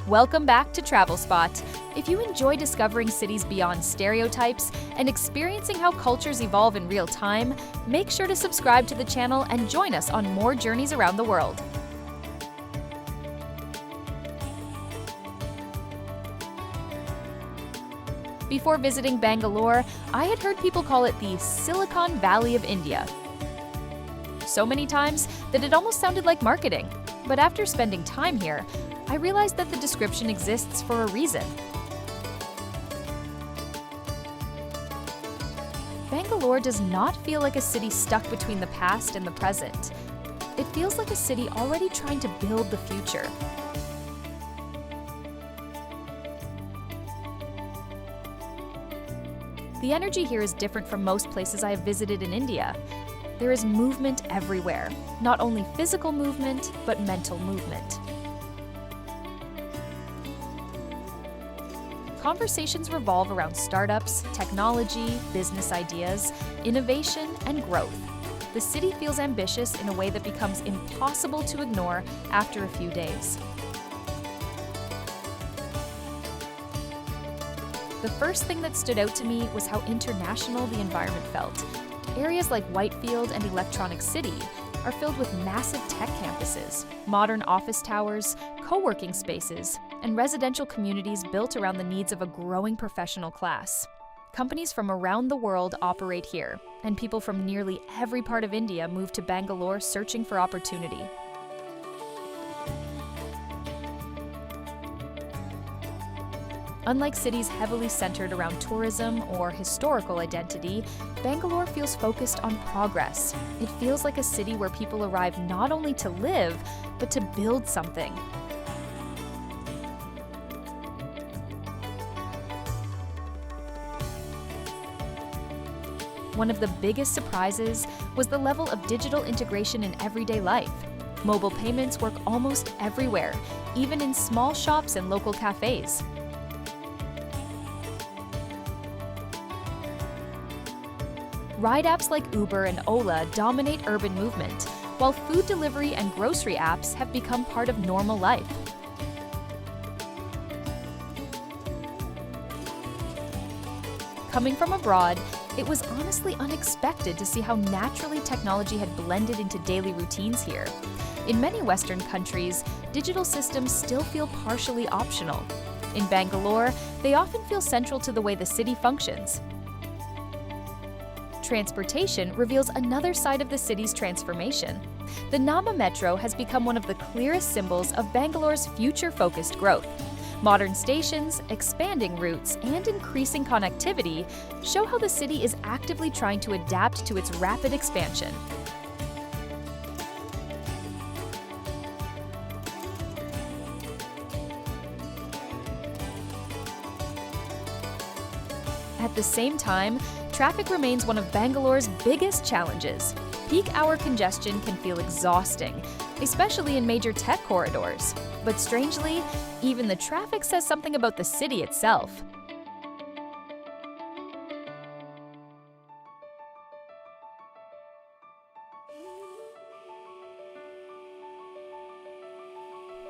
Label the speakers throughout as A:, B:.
A: Welcome back to Travel Spot. If you enjoy discovering cities beyond stereotypes and experiencing how cultures evolve in real time, make sure to subscribe to the channel and join us on more journeys around the world. Before visiting Bangalore, I had heard people call it the Silicon Valley of India. So many times that it almost sounded like marketing. But after spending time here, I realized that the description exists for a reason. Bangalore does not feel like a city stuck between the past and the present. It feels like a city already trying to build the future. The energy here is different from most places I have visited in India. There is movement everywhere, not only physical movement, but mental movement. Conversations revolve around startups, technology, business ideas, innovation, and growth. The city feels ambitious in a way that becomes impossible to ignore after a few days. The first thing that stood out to me was how international the environment felt. Areas like Whitefield and Electronic City are filled with massive tech campuses, modern office towers, co-working spaces, and residential communities built around the needs of a growing professional class. Companies from around the world operate here, and people from nearly every part of India move to Bangalore searching for opportunity. Unlike cities heavily centered around tourism or historical identity, Bangalore feels focused on progress. It feels like a city where people arrive not only to live, but to build something. One of the biggest surprises was the level of digital integration in everyday life. Mobile payments work almost everywhere, even in small shops and local cafes. Ride apps like Uber and Ola dominate urban movement, while food delivery and grocery apps have become part of normal life. Coming from abroad, it was honestly unexpected to see how naturally technology had blended into daily routines here. In many Western countries, digital systems still feel partially optional. In Bangalore, they often feel central to the way the city functions. Transportation reveals another side of the city's transformation. The Namma Metro has become one of the clearest symbols of Bangalore's future-focused growth. Modern stations, expanding routes, and increasing connectivity show how the city is actively trying to adapt to its rapid expansion. At the same time, traffic remains one of Bangalore's biggest challenges. Peak hour congestion can feel exhausting, especially in major tech corridors. But strangely, even the traffic says something about the city itself.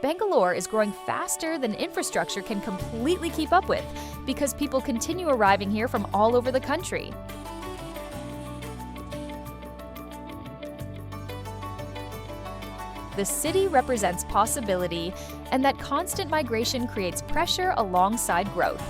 A: Bangalore is growing faster than infrastructure can completely keep up with, because people continue arriving here from all over the country. The city represents possibility, and that constant migration creates pressure alongside growth.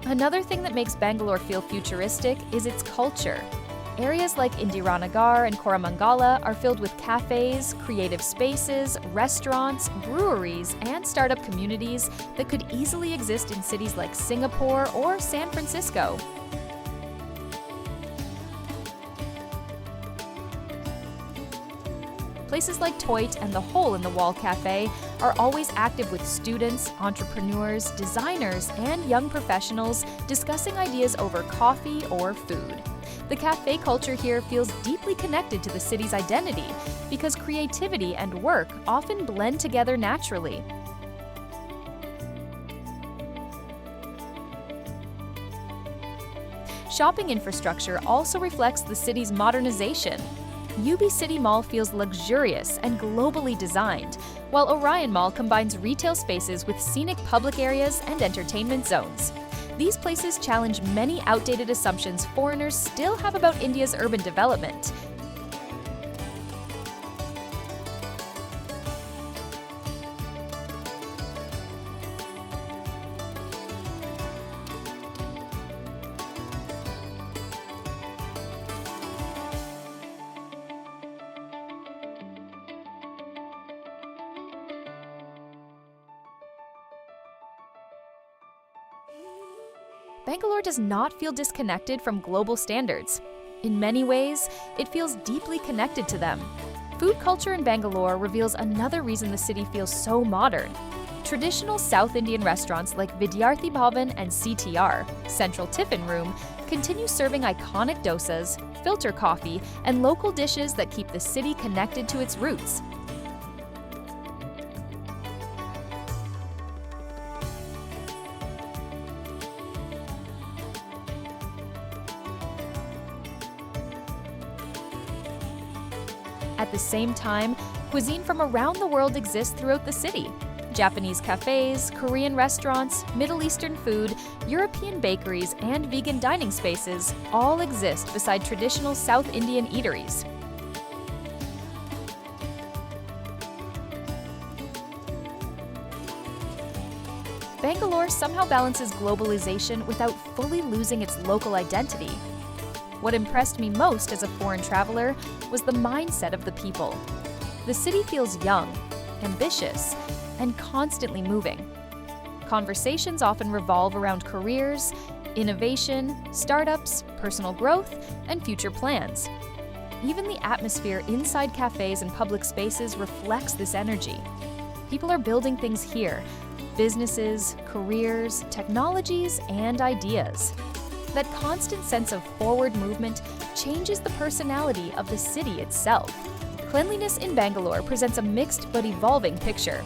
A: Another thing that makes Bangalore feel futuristic is its culture. Areas like Indiranagar and Koramangala are filled with cafes, creative spaces, restaurants, breweries, and startup communities that could easily exist in cities like Singapore or San Francisco. Places like Toit and the Hole in the Wall Cafe are always active with students, entrepreneurs, designers, and young professionals discussing ideas over coffee or food. The cafe culture here feels deeply connected to the city's identity because creativity and work often blend together naturally. Shopping infrastructure also reflects the city's modernization. UB City Mall feels luxurious and globally designed, while Orion Mall combines retail spaces with scenic public areas and entertainment zones. These places challenge many outdated assumptions foreigners still have about India's urban development. Bangalore does not feel disconnected from global standards. In many ways, it feels deeply connected to them. Food culture in Bangalore reveals another reason the city feels so modern. Traditional South Indian restaurants like Vidyarthi Bhavan and CTR, Central Tiffin Room, continue serving iconic dosas, filter coffee, and local dishes that keep the city connected to its roots. At the same time, cuisine from around the world exists throughout the city. Japanese cafes, Korean restaurants, Middle Eastern food, European bakeries, and vegan dining spaces all exist beside traditional South Indian eateries. Bangalore somehow balances globalization without fully losing its local identity. What impressed me most as a foreign traveler was the mindset of the people. The city feels young, ambitious, and constantly moving. Conversations often revolve around careers, innovation, startups, personal growth, and future plans. Even the atmosphere inside cafes and public spaces reflects this energy. People are building things here: businesses, careers, technologies, and ideas. That constant sense of forward movement changes the personality of the city itself. Cleanliness in Bangalore presents a mixed but evolving picture.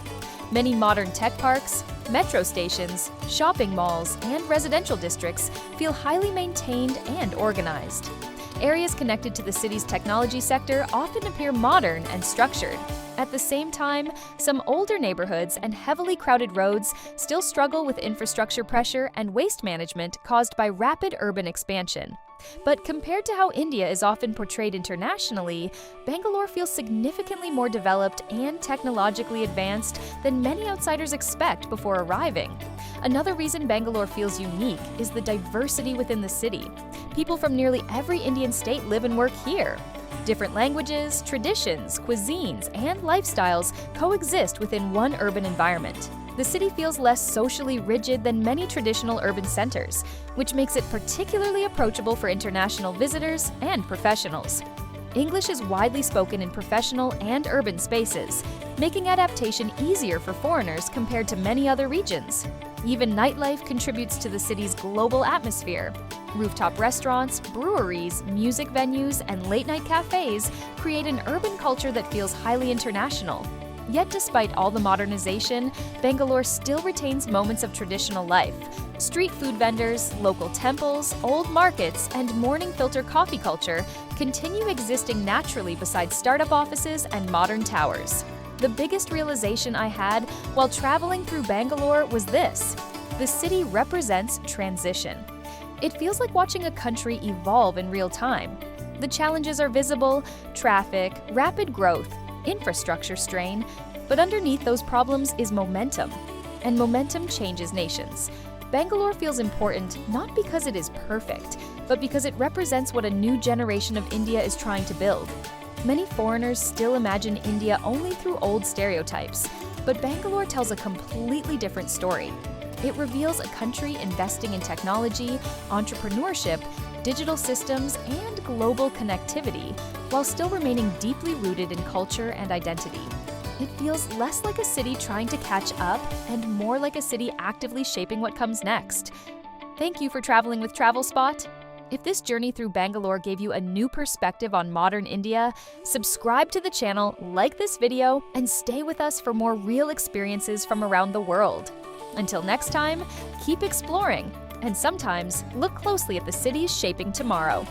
A: Many modern tech parks, metro stations, shopping malls, and residential districts feel highly maintained and organized. Areas connected to the city's technology sector often appear modern and structured. At the same time, some older neighborhoods and heavily crowded roads still struggle with infrastructure pressure and waste management caused by rapid urban expansion. But compared to how India is often portrayed internationally, Bangalore feels significantly more developed and technologically advanced than many outsiders expect before arriving. Another reason Bangalore feels unique is the diversity within the city. People from nearly every Indian state live and work here. Different languages, traditions, cuisines, and lifestyles coexist within one urban environment. The city feels less socially rigid than many traditional urban centers, which makes it particularly approachable for international visitors and professionals. English is widely spoken in professional and urban spaces, making adaptation easier for foreigners compared to many other regions. Even nightlife contributes to the city's global atmosphere. Rooftop restaurants, breweries, music venues, and late-night cafes create an urban culture that feels highly international. Yet despite all the modernization, Bangalore still retains moments of traditional life. Street food vendors, local temples, old markets, and morning filter coffee culture continue existing naturally beside startup offices and modern towers. The biggest realization I had while traveling through Bangalore was this: the city represents transition. It feels like watching a country evolve in real time. The challenges are visible: traffic, rapid growth, infrastructure strain, but underneath those problems is momentum. And momentum changes nations. Bangalore feels important not because it is perfect, but because it represents what a new generation of India is trying to build. Many foreigners still imagine India only through old stereotypes, but Bangalore tells a completely different story. It reveals a country investing in technology, entrepreneurship, digital systems, and global connectivity, while still remaining deeply rooted in culture and identity. It feels less like a city trying to catch up and more like a city actively shaping what comes next. Thank you for traveling with TravelSpot. If this journey through Bangalore gave you a new perspective on modern India, subscribe to the channel, like this video, and stay with us for more real experiences from around the world. Until next time, keep exploring, and sometimes look closely at the cities shaping tomorrow.